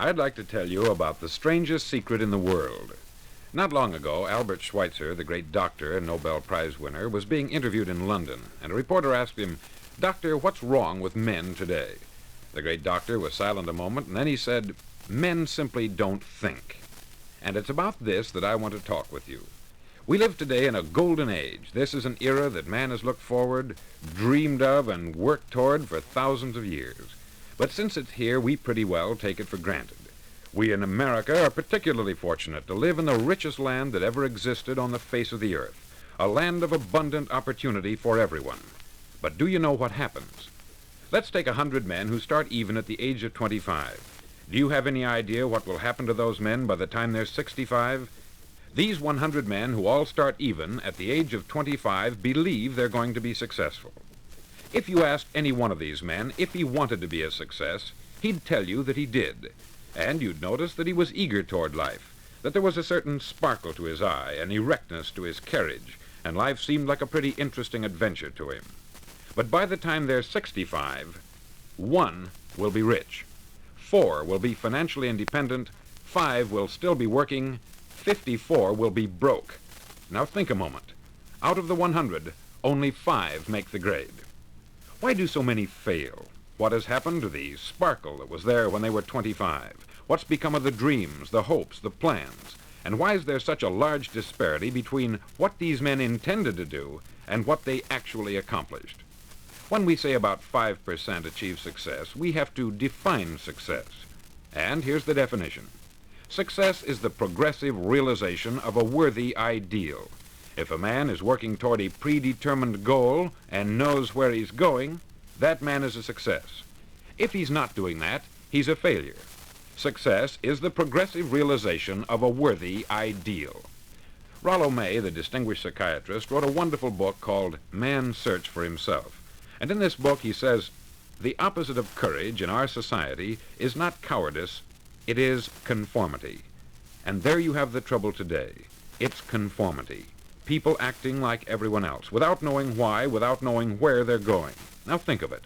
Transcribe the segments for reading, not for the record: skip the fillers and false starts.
I'd like to tell you about the strangest secret in the world. Not long ago, Albert Schweitzer, the great doctor and Nobel Prize winner, was being interviewed in London, and a reporter asked him, "Doctor, what's wrong with men today?" The great doctor was silent a moment, and then he said, "Men simply don't think." And it's about this that I want to talk with you. We live today in a golden age. This is an era that man has looked forward, dreamed of, and worked toward for thousands of years. But since it's here, we pretty well take it for granted. We in America are particularly fortunate to live in the richest land that ever existed on the face of the earth, a land of abundant opportunity for everyone. But do you know what happens? Let's take 100 men who start even at the age of 25. Do you have any idea what will happen to those men by the time they're 65? These 100 men who all start even at the age of 25 believe they're going to be successful. If you asked any one of these men if he wanted to be a success, he'd tell you that he did. And you'd notice that he was eager toward life, that there was a certain sparkle to his eye, an erectness to his carriage, and life seemed like a pretty interesting adventure to him. But by the time they're 65, 1 will be rich, 4 will be financially independent, 5 will still be working, 54 will be broke. Now think a moment. Out of the 100, only 5 make the grade. Why do so many fail? What has happened to the sparkle that was there when they were 25? What's become of the dreams, the hopes, the plans? And why is there such a large disparity between what these men intended to do and what they actually accomplished? When we say about 5% achieve success, we have to define success. And here's the definition. Success is the progressive realization of a worthy ideal. If a man is working toward a predetermined goal and knows where he's going, that man is a success. If he's not doing that, he's a failure. Success is the progressive realization of a worthy ideal. Rollo May, the distinguished psychiatrist, wrote a wonderful book called Man's Search for Himself. And in this book he says, the opposite of courage in our society is not cowardice, it is conformity. And there you have the trouble today. It's conformity. People acting like everyone else, without knowing why, without knowing where they're going. Now think of it.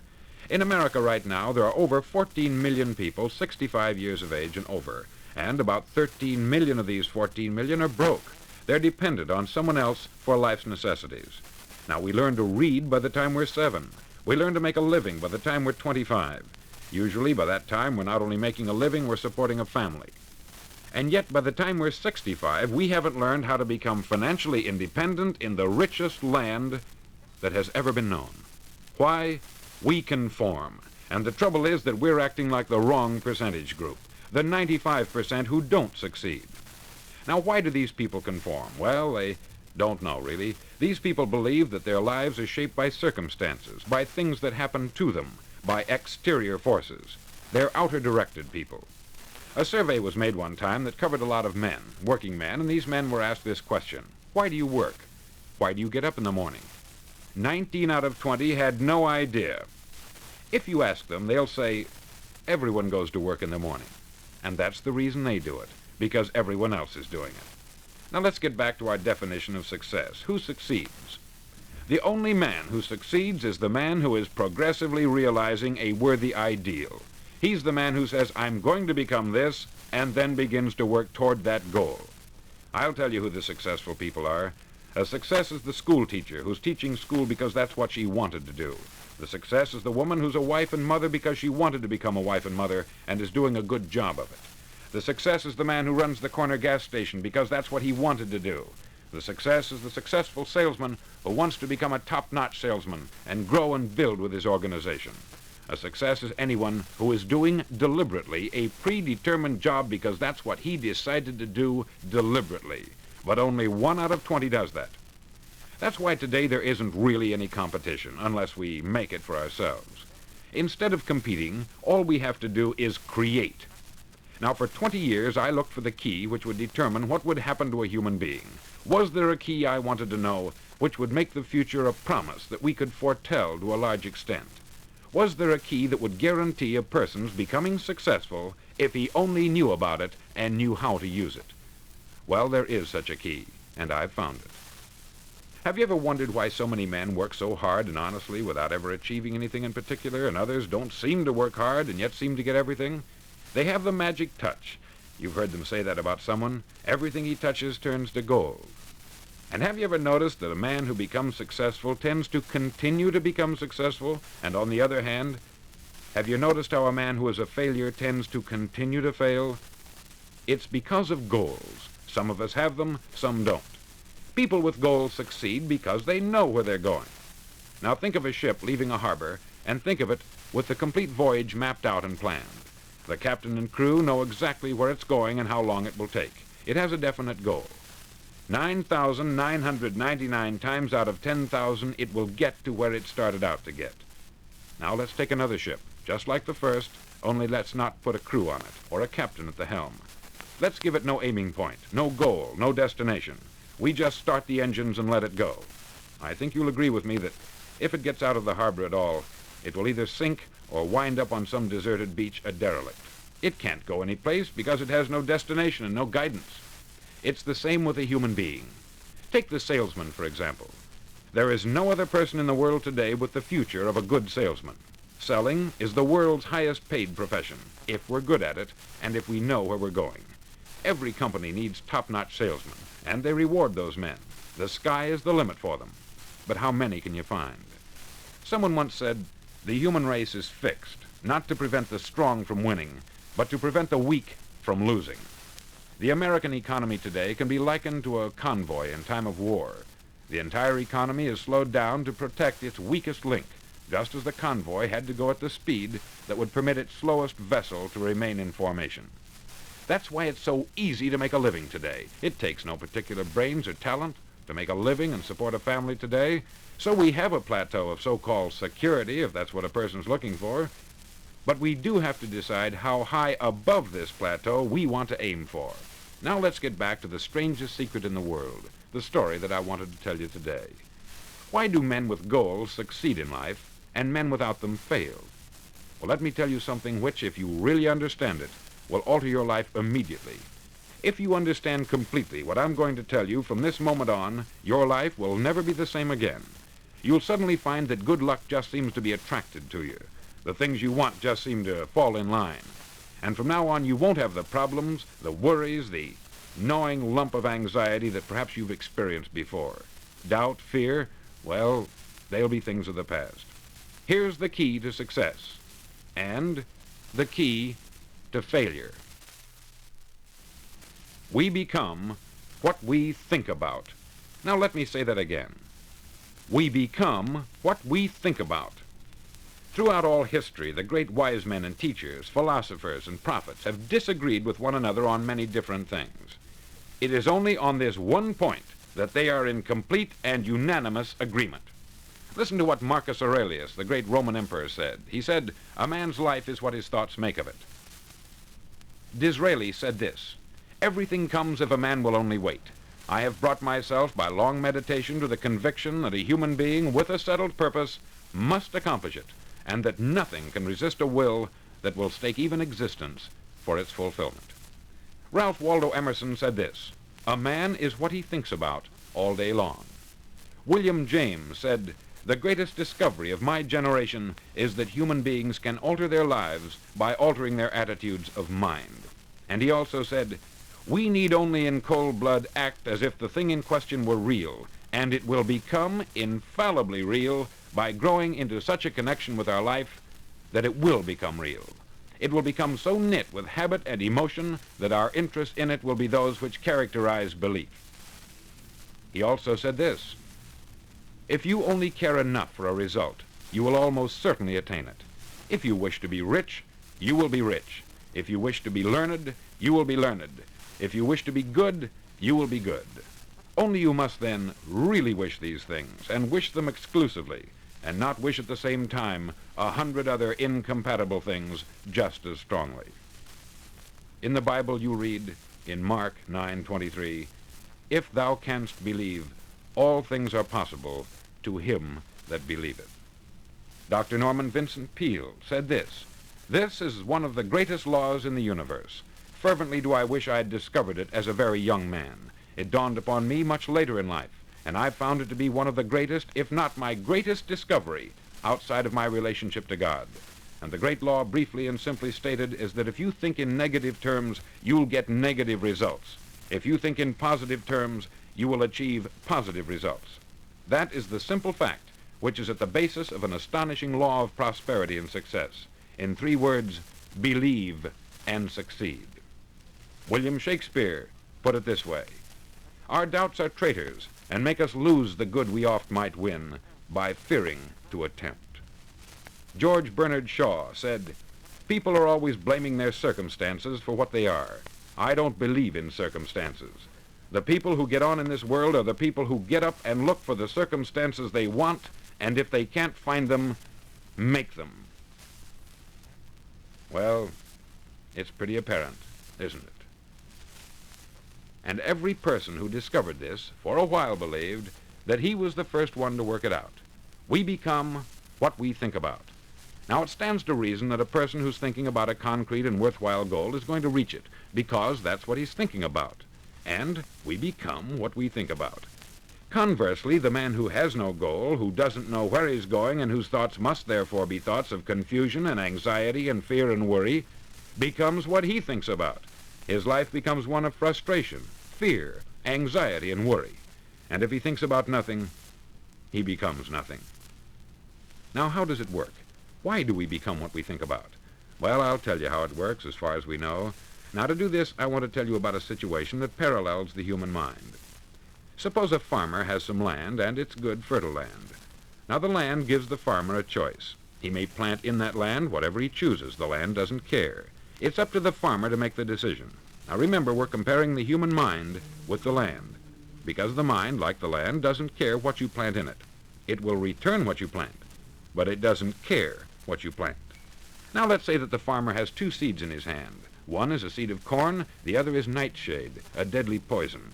In America right now, there are over 14 million people 65 years of age and over, and about 13 million of these 14 million are broke. They're dependent on someone else for life's necessities. Now, we learn to read by the time we're 7. We learn to make a living by the time we're 25. Usually, by that time, we're not only making a living, we're supporting a family. And yet, by the time we're 65, we haven't learned how to become financially independent in the richest land that has ever been known. Why? We conform. And the trouble is that we're acting like the wrong percentage group, the 95% who don't succeed. Now, why do these people conform? Well, they don't know, really. These people believe that their lives are shaped by circumstances, by things that happen to them, by exterior forces. They're outer-directed people. A survey was made one time that covered a lot of men, working men, and these men were asked this question. Why do you work? Why do you get up in the morning? 19 out of 20 had no idea. If you ask them, they'll say, everyone goes to work in the morning. And that's the reason they do it, because everyone else is doing it. Now let's get back to our definition of success. Who succeeds? The only man who succeeds is the man who is progressively realizing a worthy ideal. He's the man who says, I'm going to become this, and then begins to work toward that goal. I'll tell you who the successful people are. A success is the school teacher who's teaching school because that's what she wanted to do. The success is the woman who's a wife and mother because she wanted to become a wife and mother and is doing a good job of it. The success is the man who runs the corner gas station because that's what he wanted to do. The success is the successful salesman who wants to become a top-notch salesman and grow and build with his organization. A success is anyone who is doing deliberately a predetermined job because that's what he decided to do deliberately. But only 1 out of 20 does that. That's why today there isn't really any competition, unless we make it for ourselves. Instead of competing, all we have to do is create. Now, for 20 years, I looked for the key which would determine what would happen to a human being. Was there a key I wanted to know which would make the future a promise that we could foretell to a large extent? Was there a key that would guarantee a person's becoming successful if he only knew about it and knew how to use it? Well, there is such a key, and I've found it. Have you ever wondered why so many men work so hard and honestly without ever achieving anything in particular, and others don't seem to work hard and yet seem to get everything? They have the magic touch. You've heard them say that about someone. Everything he touches turns to gold. And have you ever noticed that a man who becomes successful tends to continue to become successful? And on the other hand, have you noticed how a man who is a failure tends to continue to fail? It's because of goals. Some of us have them, some don't. People with goals succeed because they know where they're going. Now think of a ship leaving a harbor, and think of it with the complete voyage mapped out and planned. The captain and crew know exactly where it's going and how long it will take. It has a definite goal. 9,999 times out of 10,000, it will get to where it started out to get. Now let's take another ship, just like the first, only let's not put a crew on it, or a captain at the helm. Let's give it no aiming point, no goal, no destination. We just start the engines and let it go. I think you'll agree with me that if it gets out of the harbor at all, it will either sink or wind up on some deserted beach a derelict. It can't go any place because it has no destination and no guidance. It's the same with a human being. Take the salesman, for example. There is no other person in the world today with the future of a good salesman. Selling is the world's highest paid profession, if we're good at it and if we know where we're going. Every company needs top-notch salesmen, and they reward those men. The sky is the limit for them. But how many can you find? Someone once said, the human race is fixed, not to prevent the strong from winning, but to prevent the weak from losing. The American economy today can be likened to a convoy in time of war. The entire economy is slowed down to protect its weakest link, just as the convoy had to go at the speed that would permit its slowest vessel to remain in formation. That's why it's so easy to make a living today. It takes no particular brains or talent to make a living and support a family today. So we have a plateau of so-called security, if that's what a person's looking for. But we do have to decide how high above this plateau we want to aim for. Now let's get back to the strangest secret in the world, the story that I wanted to tell you today. Why do men with goals succeed in life and men without them fail? Well, let me tell you something which, if you really understand it, will alter your life immediately. If you understand completely what I'm going to tell you from this moment on, your life will never be the same again. You'll suddenly find that good luck just seems to be attracted to you. The things you want just seem to fall in line. And from now on, you won't have the problems, the worries, the gnawing lump of anxiety that perhaps you've experienced before. Doubt, fear, well, they'll be things of the past. Here's the key to success and the key to failure. We become what we think about. Now let me say that again. We become what we think about. Throughout all history, the great wise men and teachers, philosophers and prophets have disagreed with one another on many different things. It is only on this one point that they are in complete and unanimous agreement. Listen to what Marcus Aurelius, the great Roman emperor, said. He said, "A man's life is what his thoughts make of it." Disraeli said this, "Everything comes if a man will only wait. I have brought myself by long meditation to the conviction that a human being with a settled purpose must accomplish it, and that nothing can resist a will that will stake even existence for its fulfillment." Ralph Waldo Emerson said this, "A man is what he thinks about all day long." William James said, "The greatest discovery of my generation is that human beings can alter their lives by altering their attitudes of mind." And he also said, "We need only in cold blood act as if the thing in question were real, and it will become infallibly real by growing into such a connection with our life that it will become real. It will become so knit with habit and emotion that our interest in it will be those which characterize belief." He also said this, "If you only care enough for a result, you will almost certainly attain it. If you wish to be rich, you will be rich. If you wish to be learned, you will be learned. If you wish to be good, you will be good. Only you must then really wish these things, and wish them exclusively, and not wish at the same time 100 other incompatible things just as strongly." In the Bible you read, in Mark 9:23, "If thou canst believe, all things are possible to him that believeth." Dr. Norman Vincent Peale said this, "This is one of the greatest laws in the universe. Fervently do I wish I had discovered it as a very young man. It dawned upon me much later in life, and I found it to be one of the greatest, if not my greatest discovery outside of my relationship to God. And the great law, briefly and simply stated, is that if you think in negative terms, you'll get negative results. If you think in positive terms, you will achieve positive results. That is the simple fact which is at the basis of an astonishing law of prosperity and success. In 3 words, believe and succeed. William Shakespeare put it this way: our doubts are traitors, and make us lose the good we oft might win by fearing to attempt. George Bernard Shaw said, people are always blaming their circumstances for what they are. I don't believe in circumstances. The people who get on in this world are the people who get up and look for the circumstances they want, and if they can't find them, make them. Well, it's pretty apparent, isn't it? And every person who discovered this for a while believed that he was the first one to work it out. We become what we think about. Now, it stands to reason that a person who's thinking about a concrete and worthwhile goal is going to reach it, because that's what he's thinking about. And we become what we think about. Conversely, the man who has no goal, who doesn't know where he's going, and whose thoughts must therefore be thoughts of confusion and anxiety and fear and worry, becomes what he thinks about. His life becomes one of frustration, fear, anxiety, and worry. And if he thinks about nothing, he becomes nothing. Now, how does it work? Why do we become what we think about? Well, I'll tell you how it works as far as we know. Now, to do this, I want to tell you about a situation that parallels the human mind. Suppose a farmer has some land, and it's good, fertile land. Now, the land gives the farmer a choice. He may plant in that land whatever he chooses. The land doesn't care. It's up to the farmer to make the decision. Now, remember, we're comparing the human mind with the land, because the mind, like the land, doesn't care what you plant in it. It will return what you plant, but it doesn't care what you plant. Now, let's say that the farmer has 2 seeds in his hand. One is a seed of corn, the other is nightshade, a deadly poison.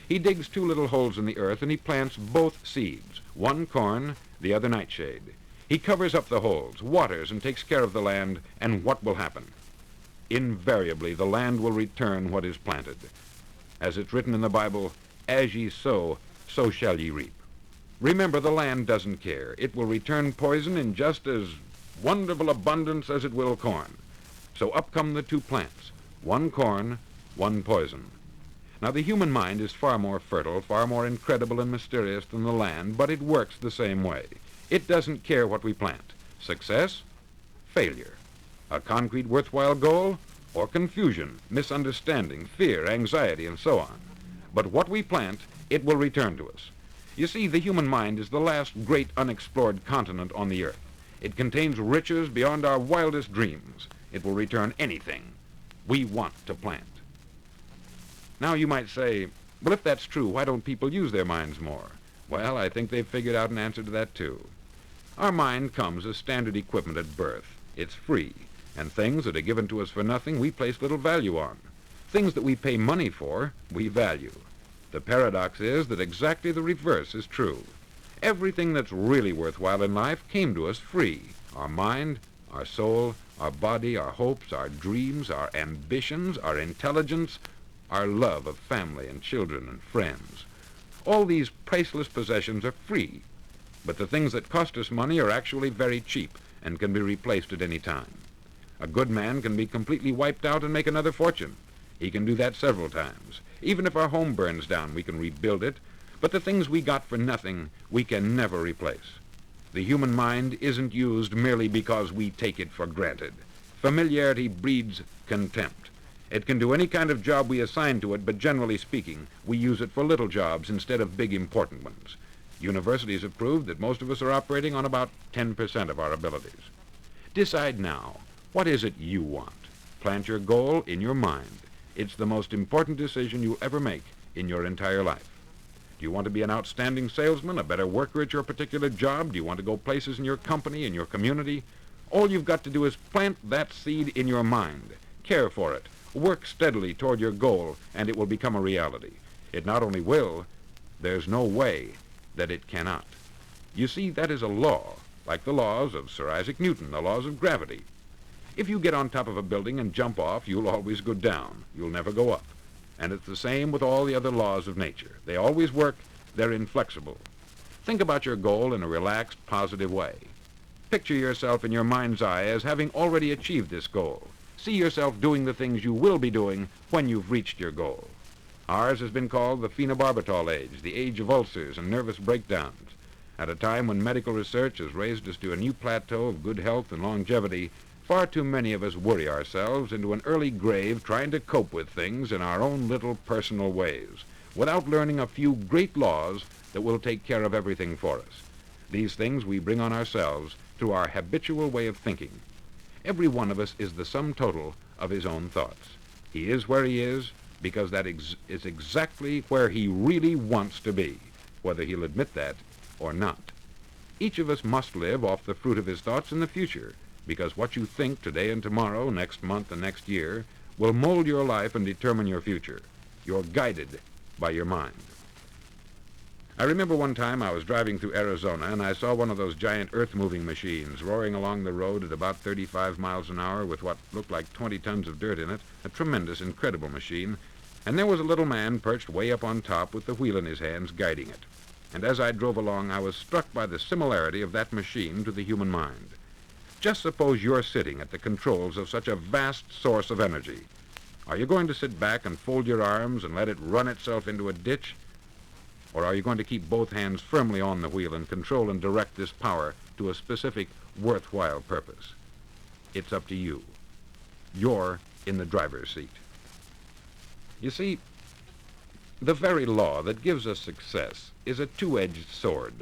He digs 2 little holes in the earth, and he plants both seeds, one corn, the other nightshade. He covers up the holes, waters, and takes care of the land, and what will happen? Invariably, the land will return what is planted. As it's written in the Bible, as ye sow, so shall ye reap. Remember, the land doesn't care. It will return poison in just as wonderful abundance as it will corn. So up come the 2 plants, one corn, one poison. Now, the human mind is far more fertile, far more incredible and mysterious than the land, but it works the same way. It doesn't care what we plant. Success, failure. A concrete, worthwhile goal, or confusion, misunderstanding, fear, anxiety, and so on. But what we plant, it will return to us. You see, the human mind is the last great unexplored continent on the earth. It contains riches beyond our wildest dreams. It will return anything we want to plant. Now, you might say, well, if that's true, why don't people use their minds more? Well, I think they've figured out an answer to that, too. Our mind comes as standard equipment at birth. It's free, and things that are given to us for nothing, we place little value on. Things that we pay money for, we value. The paradox is that exactly the reverse is true. Everything that's really worthwhile in life came to us free. Our mind, our soul, our body, our hopes, our dreams, our ambitions, our intelligence, our love of family and children and friends. All these priceless possessions are free, but the things that cost us money are actually very cheap and can be replaced at any time. A good man can be completely wiped out and make another fortune. He can do that several times. Even if our home burns down, we can rebuild it, but the things we got for nothing, we can never replace. The human mind isn't used merely because we take it for granted. Familiarity breeds contempt. It can do any kind of job we assign to it, but generally speaking, we use it for little jobs instead of big, important ones. Universities have proved that most of us are operating on about 10% of our abilities. Decide now, what is it you want? Plant your goal in your mind. It's the most important decision you'll ever make in your entire life. Do you want to be an outstanding salesman, a better worker at your particular job? Do you want to go places in your company, in your community? All you've got to do is plant that seed in your mind. Care for it. Work steadily toward your goal, and it will become a reality. It not only will, there's no way that it cannot. You see, that is a law, like the laws of Sir Isaac Newton, the laws of gravity. If you get on top of a building and jump off, you'll always go down. You'll never go up. And it's the same with all the other laws of nature. They always work. They're inflexible. Think about your goal in a relaxed, positive way. Picture yourself in your mind's eye as having already achieved this goal. See yourself doing the things you will be doing when you've reached your goal. Ours has been called the phenobarbital age, the age of ulcers and nervous breakdowns. At a time when medical research has raised us to a new plateau of good health and longevity, far too many of us worry ourselves into an early grave trying to cope with things in our own little personal ways, without learning a few great laws that will take care of everything for us. These things we bring on ourselves through our habitual way of thinking. Every one of us is the sum total of his own thoughts. He is where he is because that is exactly where he really wants to be, whether he'll admit that or not. Each of us must live off the fruit of his thoughts in the future, because what you think today and tomorrow, next month and next year, will mold your life and determine your future. You're guided by your mind. I remember one time I was driving through Arizona and I saw one of those giant earth-moving machines roaring along the road at about 35 miles an hour with what looked like 20 tons of dirt in it, a tremendous, incredible machine, and there was a little man perched way up on top with the wheel in his hands guiding it. And as I drove along, I was struck by the similarity of that machine to the human mind. Just suppose you're sitting at the controls of such a vast source of energy. Are you going to sit back and fold your arms and let it run itself into a ditch? Or are you going to keep both hands firmly on the wheel and control and direct this power to a specific, worthwhile purpose? It's up to you. You're in the driver's seat. You see, the very law that gives us success is a two-edged sword.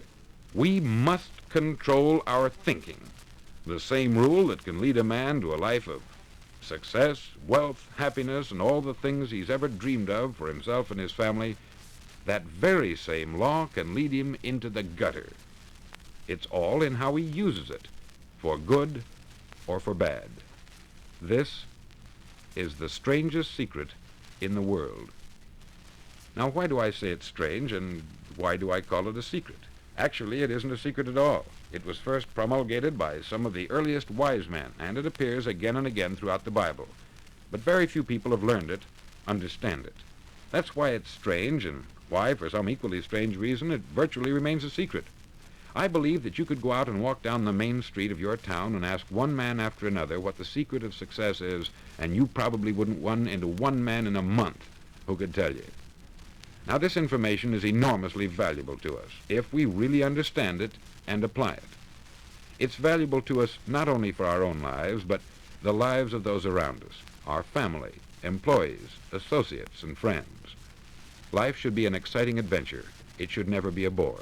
We must control our thinking. The same rule that can lead a man to a life of success, wealth, happiness, and all the things he's ever dreamed of for himself and his family, that very same law can lead him into the gutter. It's all in how he uses it, for good or for bad. This is the strangest secret in the world. Now, why do I say it's strange, and why do I call it a secret? Actually, it isn't a secret at all. It was first promulgated by some of the earliest wise men, and it appears again and again throughout the Bible. But very few people have learned it, understand it. That's why it's strange, and why, for some equally strange reason, it virtually remains a secret. I believe that you could go out and walk down the main street of your town and ask one man after another what the secret of success is, and you probably wouldn't run into one man in a month who could tell you. Now, this information is enormously valuable to us if we really understand it and apply it. It's valuable to us not only for our own lives, but the lives of those around us, our family, employees, associates, and friends. Life should be an exciting adventure. It should never be a bore.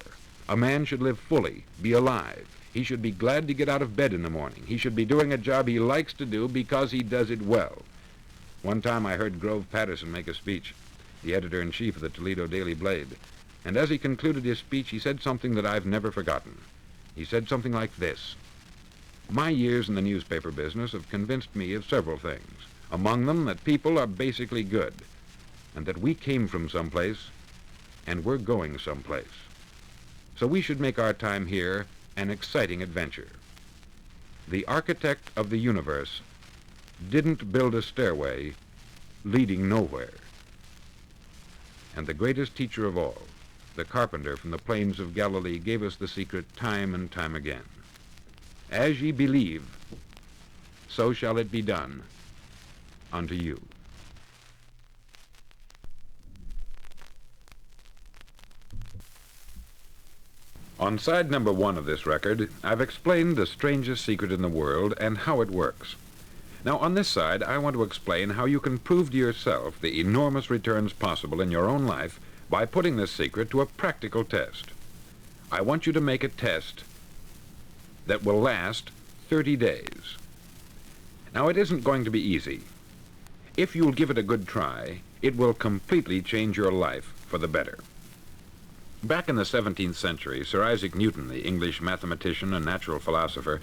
A man should live fully, be alive. He should be glad to get out of bed in the morning. He should be doing a job he likes to do because he does it well. One time I heard Grove Patterson make a speech, the editor-in-chief of the Toledo Daily Blade, and as he concluded his speech, he said something that I've never forgotten. He said something like this: "My years in the newspaper business have convinced me of several things, among them that people are basically good, and that we came from someplace, and we're going someplace. So we should make our time here an exciting adventure. The architect of the universe didn't build a stairway leading nowhere. And the greatest teacher of all, the carpenter from the plains of Galilee, gave us the secret time and time again. As ye believe, so shall it be done unto you." On side number 1 of this record, I've explained the strangest secret in the world and how it works. Now, on this side, I want to explain how you can prove to yourself the enormous returns possible in your own life by putting this secret to a practical test. I want you to make a test that will last 30 days. Now, it isn't going to be easy. If you'll give it a good try, it will completely change your life for the better. Back in the 17th century, Sir Isaac Newton, the English mathematician and natural philosopher,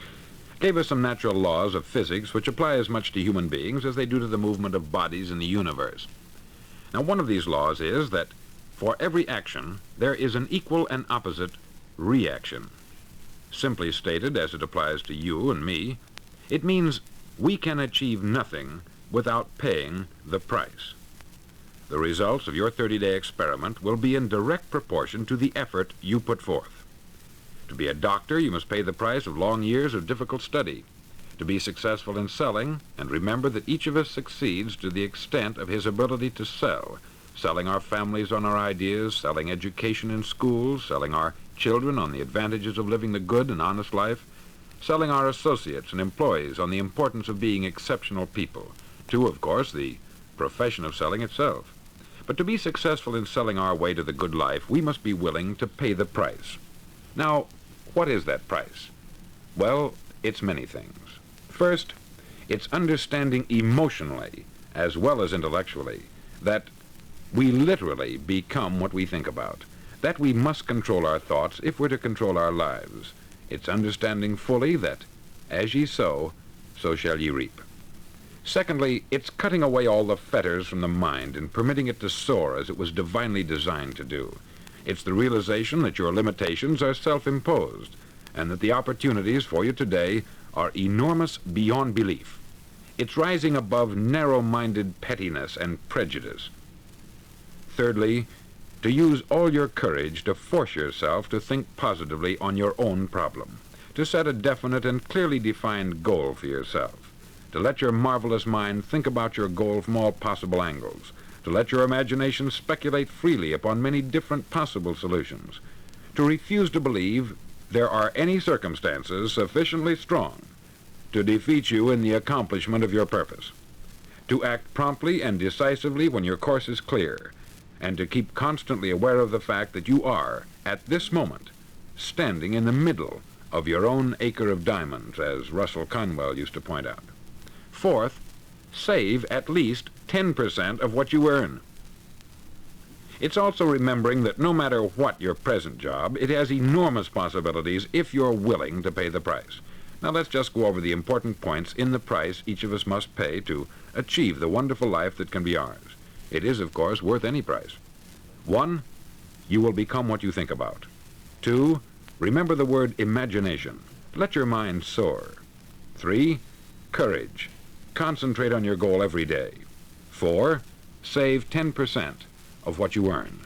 gave us some natural laws of physics which apply as much to human beings as they do to the movement of bodies in the universe. Now, one of these laws is that for every action, there is an equal and opposite reaction. Simply stated, as it applies to you and me, it means we can achieve nothing without paying the price. The results of your 30-day experiment will be in direct proportion to the effort you put forth. To be a doctor, you must pay the price of long years of difficult study. To be successful in selling, and remember that each of us succeeds to the extent of his ability to sell. Selling our families on our ideas, selling education in schools, selling our children on the advantages of living the good and honest life, selling our associates and employees on the importance of being exceptional people. To, of course, the profession of selling itself. But to be successful in selling our way to the good life, we must be willing to pay the price. Now, what is that price? Well, it's many things. First, it's understanding emotionally, as well as intellectually, that we literally become what we think about, that we must control our thoughts if we're to control our lives. It's understanding fully that, as ye sow, so shall ye reap. Secondly, it's cutting away all the fetters from the mind and permitting it to soar as it was divinely designed to do. It's the realization that your limitations are self-imposed, and that the opportunities for you today are enormous beyond belief. It's rising above narrow-minded pettiness and prejudice. Thirdly, to use all your courage to force yourself to think positively on your own problem, to set a definite and clearly defined goal for yourself, to let your marvelous mind think about your goal from all possible angles, to let your imagination speculate freely upon many different possible solutions, to refuse to believe there are any circumstances sufficiently strong to defeat you in the accomplishment of your purpose, to act promptly and decisively when your course is clear, and to keep constantly aware of the fact that you are, at this moment, standing in the middle of your own acre of diamonds, as Russell Conwell used to point out. Fourth, save at least 10% of what you earn. It's also remembering that no matter what your present job, it has enormous possibilities if you're willing to pay the price. Now let's just go over the important points in the price each of us must pay to achieve the wonderful life that can be ours. It is, of course, worth any price. 1, you will become what you think about. 2, remember the word imagination. Let your mind soar. 3, courage. Concentrate on your goal every day. 4, save 10% of what you earn.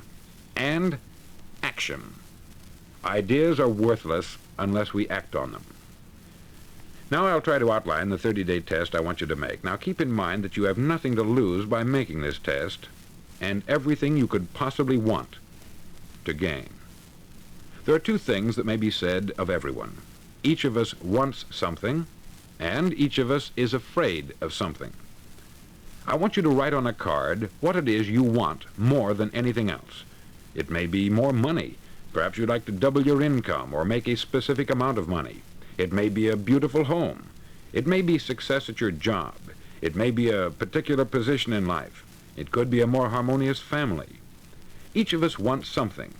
And action. Ideas are worthless unless we act on them. Now I'll try to outline the 30-day test I want you to make. Now keep in mind that you have nothing to lose by making this test, and everything you could possibly want to gain. There are 2 things that may be said of everyone. Each of us wants something, and each of us is afraid of something. I want you to write on a card what it is you want more than anything else. It may be more money. Perhaps you'd like to double your income or make a specific amount of money. It may be a beautiful home. It may be success at your job. It may be a particular position in life. It could be a more harmonious family. Each of us wants something.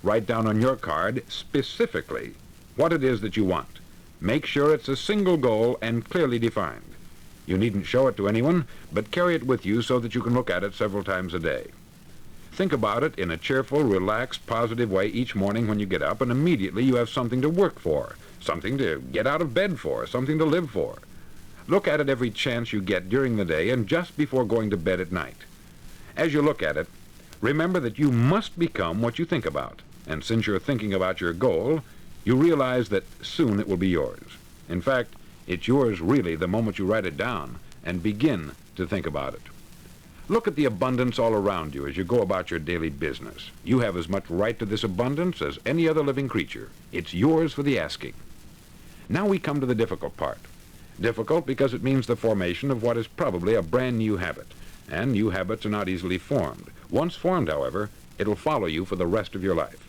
Write down on your card specifically what it is that you want. Make sure it's a single goal and clearly defined. You needn't show it to anyone, but carry it with you so that you can look at it several times a day. Think about it in a cheerful, relaxed, positive way each morning when you get up, and immediately you have something to work for, something to get out of bed for, something to live for. Look at it every chance you get during the day and just before going to bed at night. As you look at it, remember that you must become what you think about, and since you're thinking about your goal, you realize that soon it will be yours. In fact, it's yours really the moment you write it down and begin to think about it. Look at the abundance all around you as you go about your daily business. You have as much right to this abundance as any other living creature. It's yours for the asking. Now we come to the difficult part. Difficult because it means the formation of what is probably a brand new habit, and new habits are not easily formed. Once formed, however, it'll follow you for the rest of your life.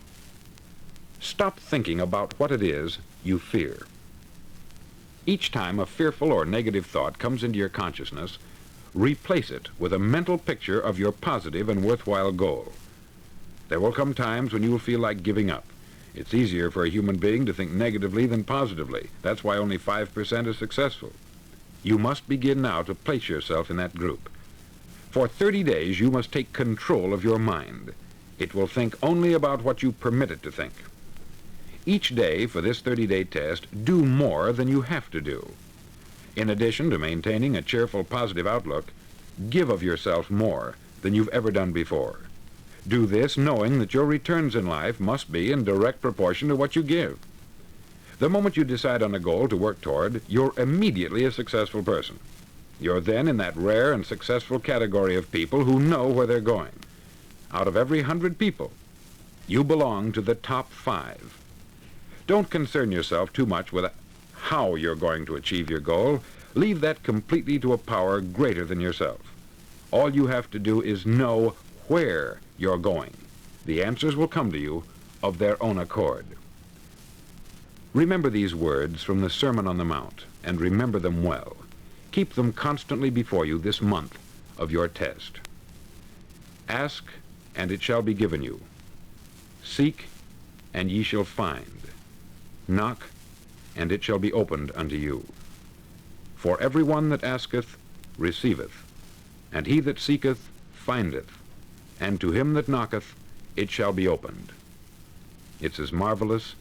Stop thinking about what it is you fear. Each time a fearful or negative thought comes into your consciousness, replace it with a mental picture of your positive and worthwhile goal. There will come times when you will feel like giving up. It's easier for a human being to think negatively than positively. That's why only 5% is successful. You must begin now to place yourself in that group. For 30 days, you must take control of your mind. It will think only about what you permit it to think. Each day for this 30-day test, do more than you have to do. In addition to maintaining a cheerful, positive outlook, give of yourself more than you've ever done before. Do this knowing that your returns in life must be in direct proportion to what you give. The moment you decide on a goal to work toward, you're immediately a successful person. You're then in that rare and successful category of people who know where they're going. Out of every 100 people, you belong to the top 5. Don't concern yourself too much with how you're going to achieve your goal. Leave that completely to a power greater than yourself. All you have to do is know where you're going. The answers will come to you of their own accord. Remember these words from the Sermon on the Mount, and remember them well. Keep them constantly before you this month of your test. Ask, and it shall be given you. Seek, and ye shall find. Knock, and it shall be opened unto you. For every one that asketh receiveth, and he that seeketh findeth, and to him that knocketh it shall be opened. It's as marvelous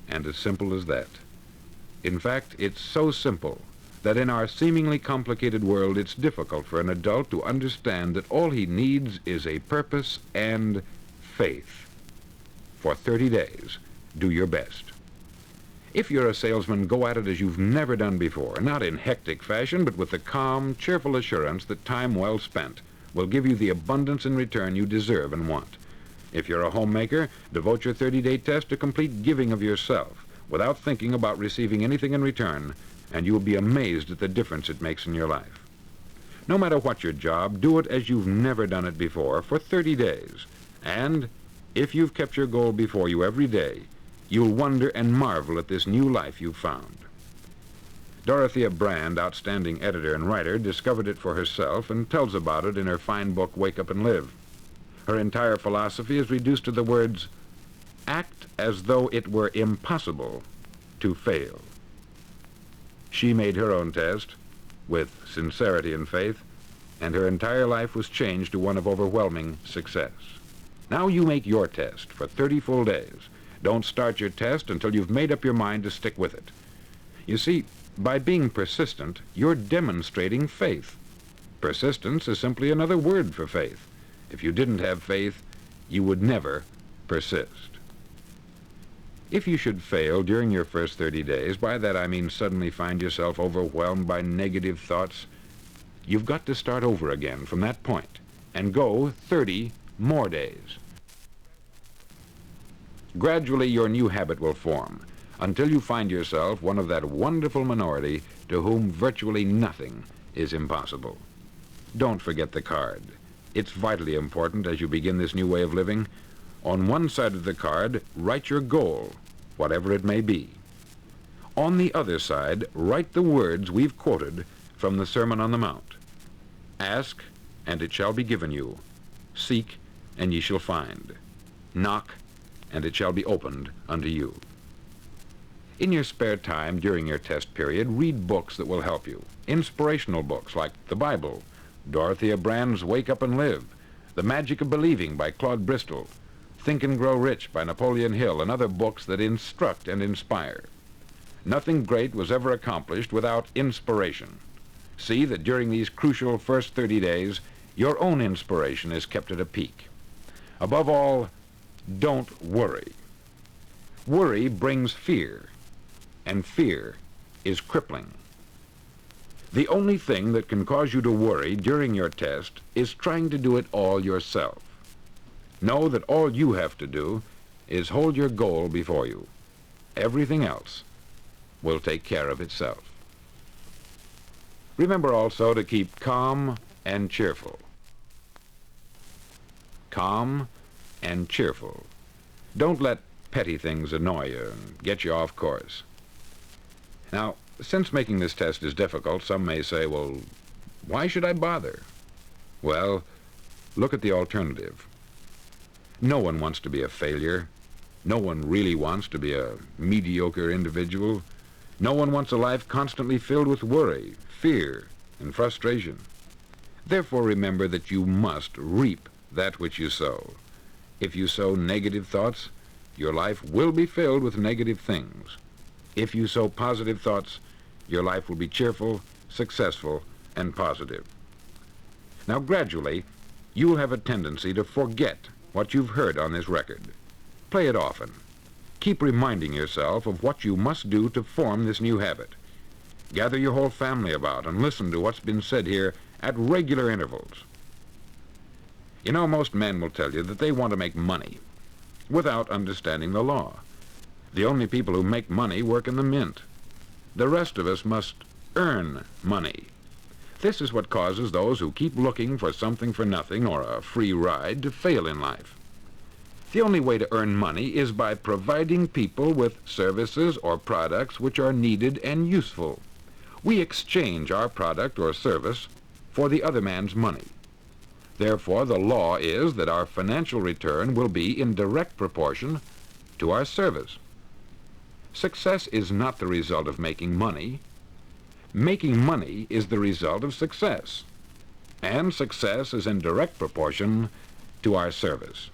and as simple as that. In fact, it's so simple that in our seemingly complicated world it's difficult for an adult to understand that all he needs is a purpose and faith. For 30 days, do your best. If you're a salesman, go at it as you've never done before, not in hectic fashion, but with the calm, cheerful assurance that time well spent will give you the abundance in return you deserve and want. If you're a homemaker, devote your 30-day test to complete giving of yourself without thinking about receiving anything in return, and you will be amazed at the difference it makes in your life. No matter what your job, do it as you've never done it before for 30 days. And if you've kept your goal before you every day, you'll wonder and marvel at this new life you've found. Dorothea Brand, outstanding editor and writer, discovered it for herself and tells about it in her fine book, Wake Up and Live. Her entire philosophy is reduced to the words, act as though it were impossible to fail. She made her own test with sincerity and faith, and her entire life was changed to one of overwhelming success. Now you make your test for 30 full days. Don't start your test until you've made up your mind to stick with it. You see, by being persistent, you're demonstrating faith. Persistence is simply another word for faith. If you didn't have faith, you would never persist. If you should fail during your first 30 days, by that I mean suddenly find yourself overwhelmed by negative thoughts, you've got to start over again from that point and go 30 more days. Gradually, your new habit will form until you find yourself one of that wonderful minority to whom virtually nothing is impossible. Don't forget the card. It's vitally important as you begin this new way of living. On one side of the card, write your goal, whatever it may be. On the other side, write the words we've quoted from the Sermon on the Mount. Ask, and it shall be given you. Seek, and ye shall find. Knock, and it shall be opened unto you. In your spare time during your test period, read books that will help you. Inspirational books like the Bible, Dorothea Brand's Wake Up and Live, The Magic of Believing by Claude Bristol, Think and Grow Rich by Napoleon Hill, and other books that instruct and inspire. Nothing great was ever accomplished without inspiration. See that during these crucial first 30 days, your own inspiration is kept at a peak. Above all, don't worry. Worry brings fear, and fear is crippling. The only thing that can cause you to worry during your test is trying to do it all yourself. Know that all you have to do is hold your goal before you. Everything else will take care of itself. Remember also to keep calm and cheerful. Calm and cheerful. Don't let petty things annoy you and get you off course. Now, since making this test is difficult, some may say, well, why should I bother? Well, look at the alternative. No one wants to be a failure. No one really wants to be a mediocre individual. No one wants a life constantly filled with worry, fear, and frustration. Therefore, remember that you must reap that which you sow. If you sow negative thoughts, your life will be filled with negative things. If you sow positive thoughts, your life will be cheerful, successful, and positive. Now, gradually, you'll have a tendency to forget what you've heard on this record. Play it often. Keep reminding yourself of what you must do to form this new habit. Gather your whole family about and listen to what's been said here at regular intervals. You know, most men will tell you that they want to make money without understanding the law. The only people who make money work in the mint. The rest of us must earn money. This is what causes those who keep looking for something for nothing or a free ride to fail in life. The only way to earn money is by providing people with services or products which are needed and useful. We exchange our product or service for the other man's money. Therefore, the law is that our financial return will be in direct proportion to our service. Success is not the result of making money. Making money is the result of success. And success is in direct proportion to our service.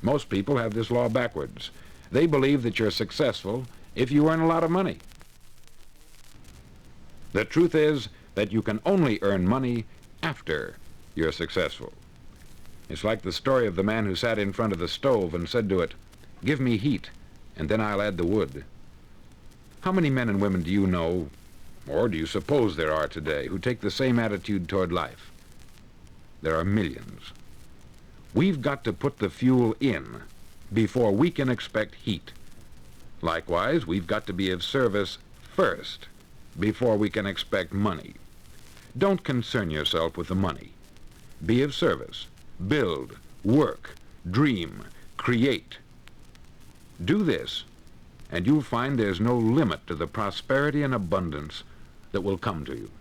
Most people have this law backwards. They believe that you're successful if you earn a lot of money. The truth is that you can only earn money after you're successful. It's like the story of the man who sat in front of the stove and said to it, "Give me heat, and then I'll add the wood." How many men and women do you know, or do you suppose there are today, who take the same attitude toward life? There are millions. We've got to put the fuel in before we can expect heat. Likewise, we've got to be of service first before we can expect money. Don't concern yourself with the money. Be of service. Build, work, dream, create. Do this, and you'll find there's no limit to the prosperity and abundance that will come to you.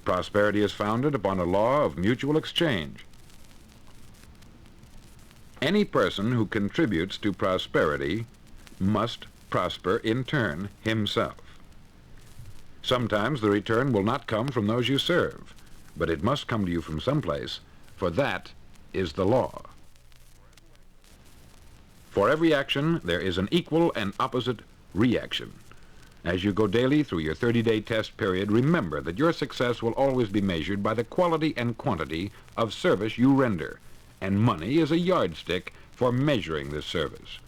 Prosperity is founded upon a law of mutual exchange. Any person who contributes to prosperity must prosper in turn himself. Sometimes the return will not come from those you serve, but it must come to you from someplace, for that is the law. For every action, there is an equal and opposite reaction. As you go daily through your 30-day test period, remember that your success will always be measured by the quality and quantity of service you render, and money is a yardstick for measuring this service.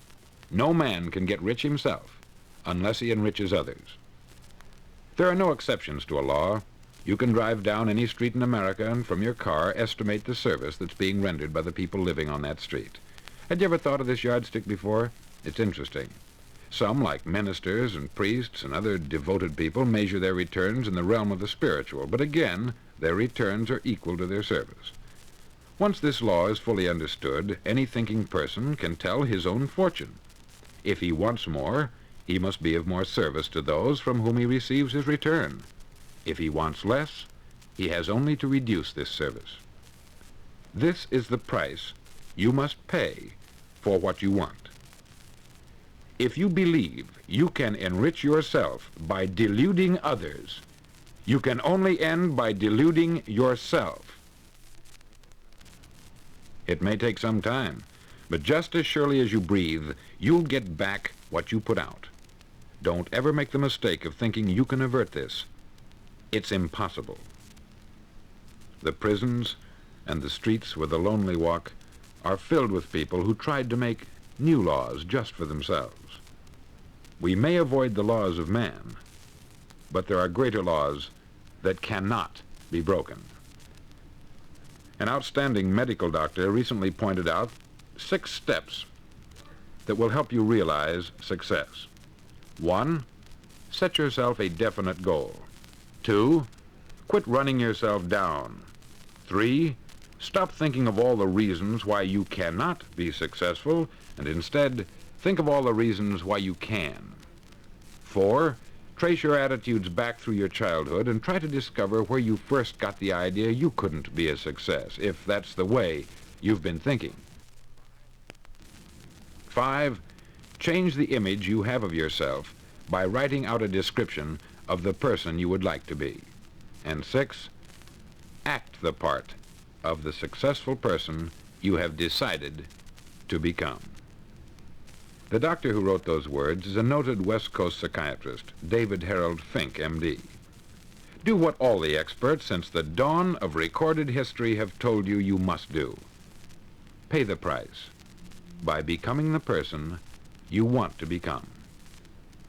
No man can get rich himself unless he enriches others. There are no exceptions to a law. You can drive down any street in America and from your car estimate the service that's being rendered by the people living on that street. Had you ever thought of this yardstick before? It's interesting. Some, like ministers and priests and other devoted people, measure their returns in the realm of the spiritual, but again, their returns are equal to their service. Once this law is fully understood, any thinking person can tell his own fortune. If he wants more, he must be of more service to those from whom he receives his return. If he wants less, he has only to reduce this service. This is the price you must pay for what you want. If you believe you can enrich yourself by deluding others, you can only end by deluding yourself. It may take some time, but just as surely as you breathe, you'll get back what you put out. Don't ever make the mistake of thinking you can avert this. It's impossible. The prisons and the streets where the lonely walk are filled with people who tried to make new laws just for themselves. We may avoid the laws of man, but there are greater laws that cannot be broken. An outstanding medical doctor recently pointed out 6 steps that will help you realize success. 1, set yourself a definite goal. 2, quit running yourself down. 3, stop thinking of all the reasons why you cannot be successful, and instead think of all the reasons why you can. 4, trace your attitudes back through your childhood and try to discover where you first got the idea you couldn't be a success, if that's the way you've been thinking. 5, change the image you have of yourself by writing out a description of the person you would like to be. And 6, act the part of the successful person you have decided to become. The doctor who wrote those words is a noted West Coast psychiatrist, David Harold Fink, M.D. Do what all the experts since the dawn of recorded history have told you must do. Pay the price by becoming the person you want to become.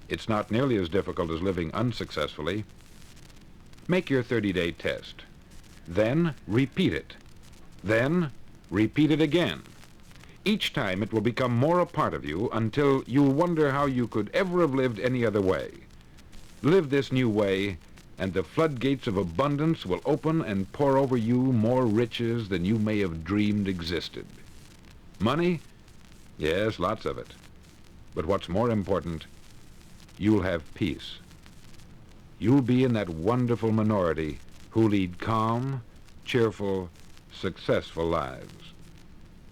It's not nearly as difficult as living unsuccessfully. Make your 30-day test. Then repeat it. Then repeat it again. Each time it will become more a part of you until you'll wonder how you could ever have lived any other way. Live this new way, and the floodgates of abundance will open and pour over you more riches than you may have dreamed existed. Money? Yes, lots of it. But what's more important, you'll have peace. You'll be in that wonderful minority who lead calm, cheerful, successful lives.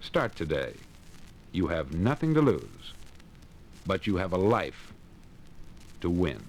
Start today. You have nothing to lose, but you have a life to win.